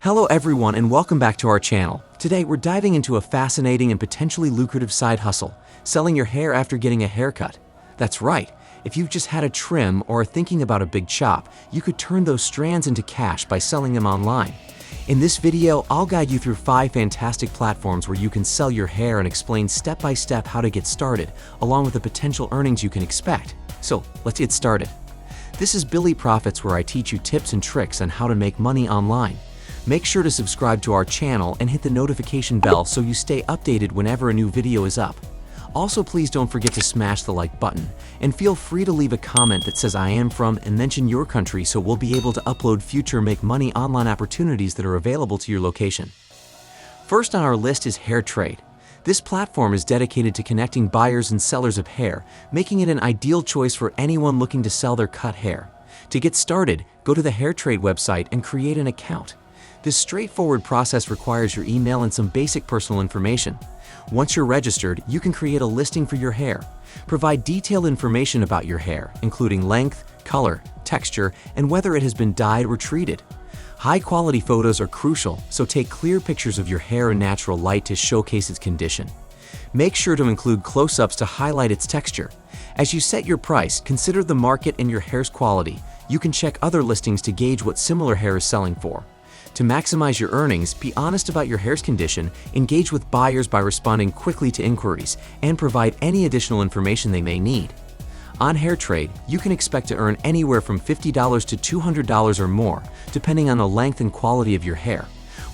Hello everyone and welcome back to our channel. Today we're diving into a fascinating and potentially lucrative side hustle, selling your hair after getting a haircut. That's right, if you've just had a trim or are thinking about a big chop, you could turn those strands into cash by selling them online. In this video, I'll guide you through 5 fantastic platforms where you can sell your hair and explain step by step how to get started, along with the potential earnings you can expect. So let's get started. This is Billy Profits, where I teach you tips and tricks on how to make money online. Make sure to subscribe to our channel and hit the notification bell so you stay updated whenever a new video is up. Also, please don't forget to smash the like button, and feel free to leave a comment that says I am from and mention your country so we'll be able to upload future make money online opportunities that are available to your location. First on our list is HairTrade. This platform is dedicated to connecting buyers and sellers of hair, making it an ideal choice for anyone looking to sell their cut hair. To get started, go to the HairTrade website and create an account. This straightforward process requires your email and some basic personal information. Once you're registered, you can create a listing for your hair. Provide detailed information about your hair, including length, color, texture, and whether it has been dyed or treated. High-quality photos are crucial, so take clear pictures of your hair in natural light to showcase its condition. Make sure to include close-ups to highlight its texture. As you set your price, consider the market and your hair's quality. You can check other listings to gauge what similar hair is selling for. To maximize your earnings, be honest about your hair's condition, engage with buyers by responding quickly to inquiries, and provide any additional information they may need. On HairTrade, you can expect to earn anywhere from $50 to $200 or more, depending on the length and quality of your hair.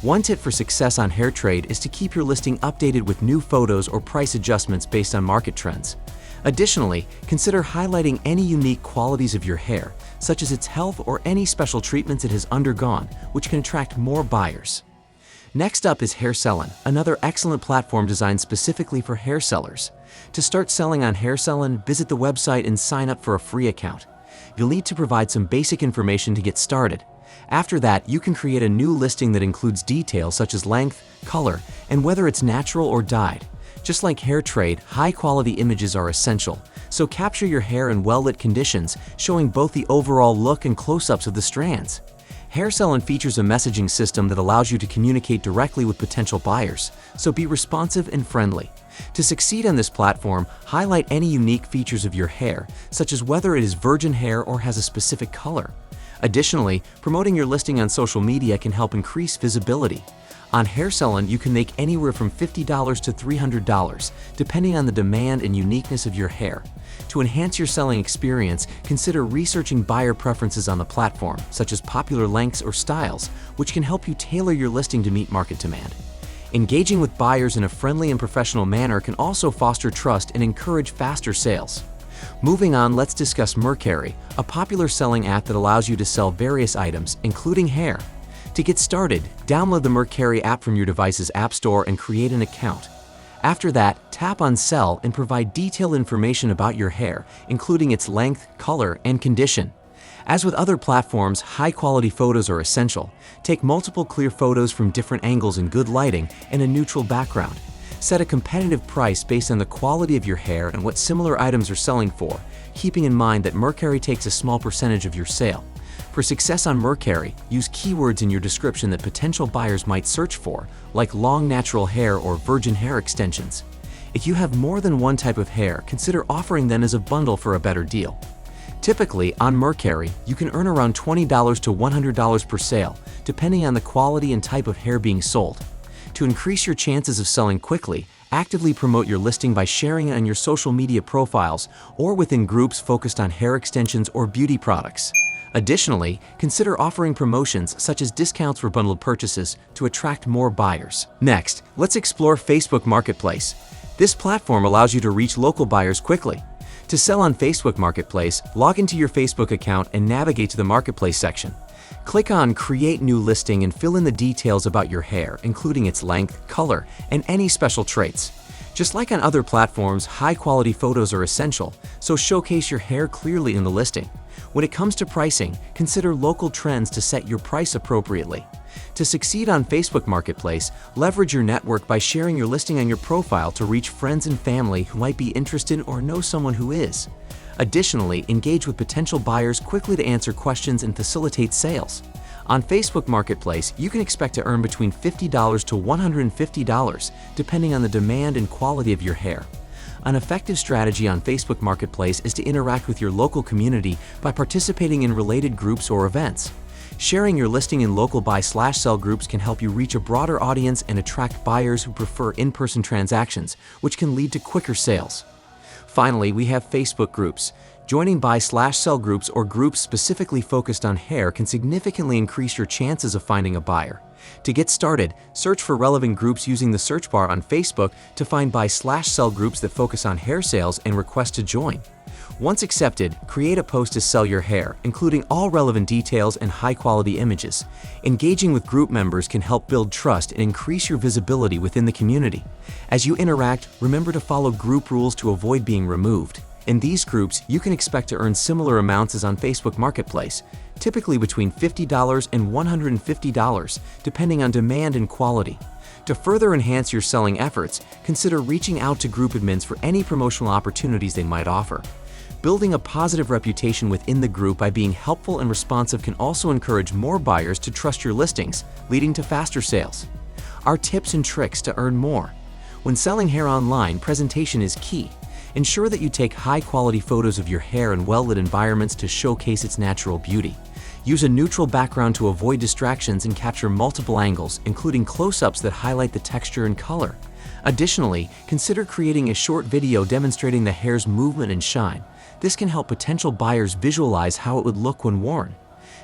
One tip for success on HairTrade is to keep your listing updated with new photos or price adjustments based on market trends. Additionally, consider highlighting any unique qualities of your hair, such as its health or any special treatments it has undergone, which can attract more buyers. Next up is HairSellin, another excellent platform designed specifically for hair sellers. To start selling on HairSellin, visit the website and sign up for a free account. You'll need to provide some basic information to get started. After that, you can create a new listing that includes details such as length, color, and whether it's natural or dyed. Just like HairTrade, high-quality images are essential, so capture your hair in well-lit conditions, showing both the overall look and close-ups of the strands. HairSellin features a messaging system that allows you to communicate directly with potential buyers, so be responsive and friendly. To succeed on this platform, highlight any unique features of your hair, such as whether it is virgin hair or has a specific color. Additionally, promoting your listing on social media can help increase visibility. On HairSellin, you can make anywhere from $50 to $300, depending on the demand and uniqueness of your hair. To enhance your selling experience, consider researching buyer preferences on the platform, such as popular lengths or styles, which can help you tailor your listing to meet market demand. Engaging with buyers in a friendly and professional manner can also foster trust and encourage faster sales. Moving on, let's discuss Mercari, a popular selling app that allows you to sell various items, including hair. To get started, download the Mercari app from your device's app store and create an account. After that, tap on Sell and provide detailed information about your hair, including its length, color, and condition. As with other platforms, high-quality photos are essential. Take multiple clear photos from different angles in good lighting and a neutral background. Set a competitive price based on the quality of your hair and what similar items are selling for, keeping in mind that Mercari takes a small percentage of your sale. For success on Mercari, use keywords in your description that potential buyers might search for, like long natural hair or virgin hair extensions. If you have more than one type of hair, consider offering them as a bundle for a better deal. Typically, on Mercari, you can earn around $20 to $100 per sale, depending on the quality and type of hair being sold. To increase your chances of selling quickly, actively promote your listing by sharing it on your social media profiles or within groups focused on hair extensions or beauty products. Additionally, consider offering promotions such as discounts for bundled purchases to attract more buyers. Next, let's explore Facebook Marketplace. This platform allows you to reach local buyers quickly. To sell on Facebook Marketplace, log into your Facebook account and navigate to the Marketplace section. Click on Create New Listing and fill in the details about your hair, including its length, color, and any special traits. Just like on other platforms, high-quality photos are essential, so showcase your hair clearly in the listing. When it comes to pricing, consider local trends to set your price appropriately. To succeed on Facebook Marketplace, leverage your network by sharing your listing on your profile to reach friends and family who might be interested or know someone who is. Additionally, engage with potential buyers quickly to answer questions and facilitate sales. On Facebook Marketplace, you can expect to earn between $50 to $150, depending on the demand and quality of your hair. An effective strategy on Facebook Marketplace is to interact with your local community by participating in related groups or events. Sharing your listing in local buy/sell groups can help you reach a broader audience and attract buyers who prefer in-person transactions, which can lead to quicker sales. Finally, we have Facebook groups. Joining buy/sell groups or groups specifically focused on hair can significantly increase your chances of finding a buyer. To get started, search for relevant groups using the search bar on Facebook to find buy/sell groups that focus on hair sales and request to join. Once accepted, create a post to sell your hair, including all relevant details and high-quality images. Engaging with group members can help build trust and increase your visibility within the community. As you interact, remember to follow group rules to avoid being removed. In these groups, you can expect to earn similar amounts as on Facebook Marketplace, typically between $50 and $150, depending on demand and quality. To further enhance your selling efforts, consider reaching out to group admins for any promotional opportunities they might offer. Building a positive reputation within the group by being helpful and responsive can also encourage more buyers to trust your listings, leading to faster sales. Our tips and tricks to earn more. When selling hair online, presentation is key. Ensure that you take high-quality photos of your hair in well-lit environments to showcase its natural beauty. Use a neutral background to avoid distractions and capture multiple angles, including close-ups that highlight the texture and color. Additionally, consider creating a short video demonstrating the hair's movement and shine. This can help potential buyers visualize how it would look when worn.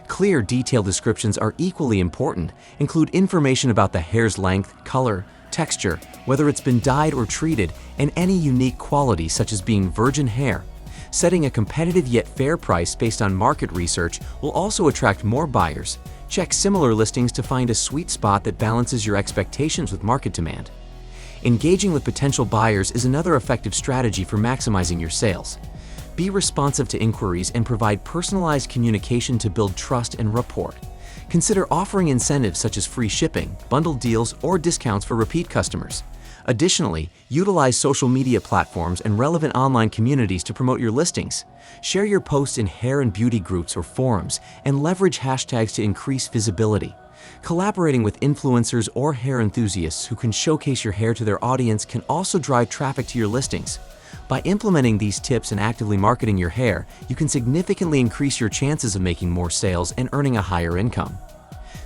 Clear, detailed descriptions are equally important. Include information about the hair's length, color, texture, whether it's been dyed or treated, and any unique qualities such as being virgin hair. Setting a competitive yet fair price based on market research will also attract more buyers. Check similar listings to find a sweet spot that balances your expectations with market demand. Engaging with potential buyers is another effective strategy for maximizing your sales. Be responsive to inquiries and provide personalized communication to build trust and rapport. Consider offering incentives such as free shipping, bundled deals, or discounts for repeat customers. Additionally, utilize social media platforms and relevant online communities to promote your listings. Share your posts in hair and beauty groups or forums, and leverage hashtags to increase visibility. Collaborating with influencers or hair enthusiasts who can showcase your hair to their audience can also drive traffic to your listings. By implementing these tips and actively marketing your hair, you can significantly increase your chances of making more sales and earning a higher income.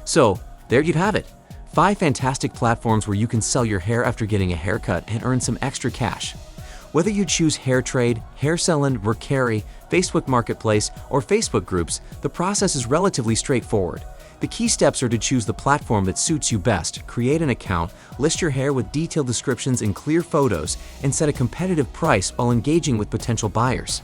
So, there you have it. 5 fantastic platforms where you can sell your hair after getting a haircut and earn some extra cash. Whether you choose HairTrade, HairSellin, Mercari, Facebook Marketplace, or Facebook groups, the process is relatively straightforward. The key steps are to choose the platform that suits you best, create an account, list your hair with detailed descriptions and clear photos, and set a competitive price while engaging with potential buyers.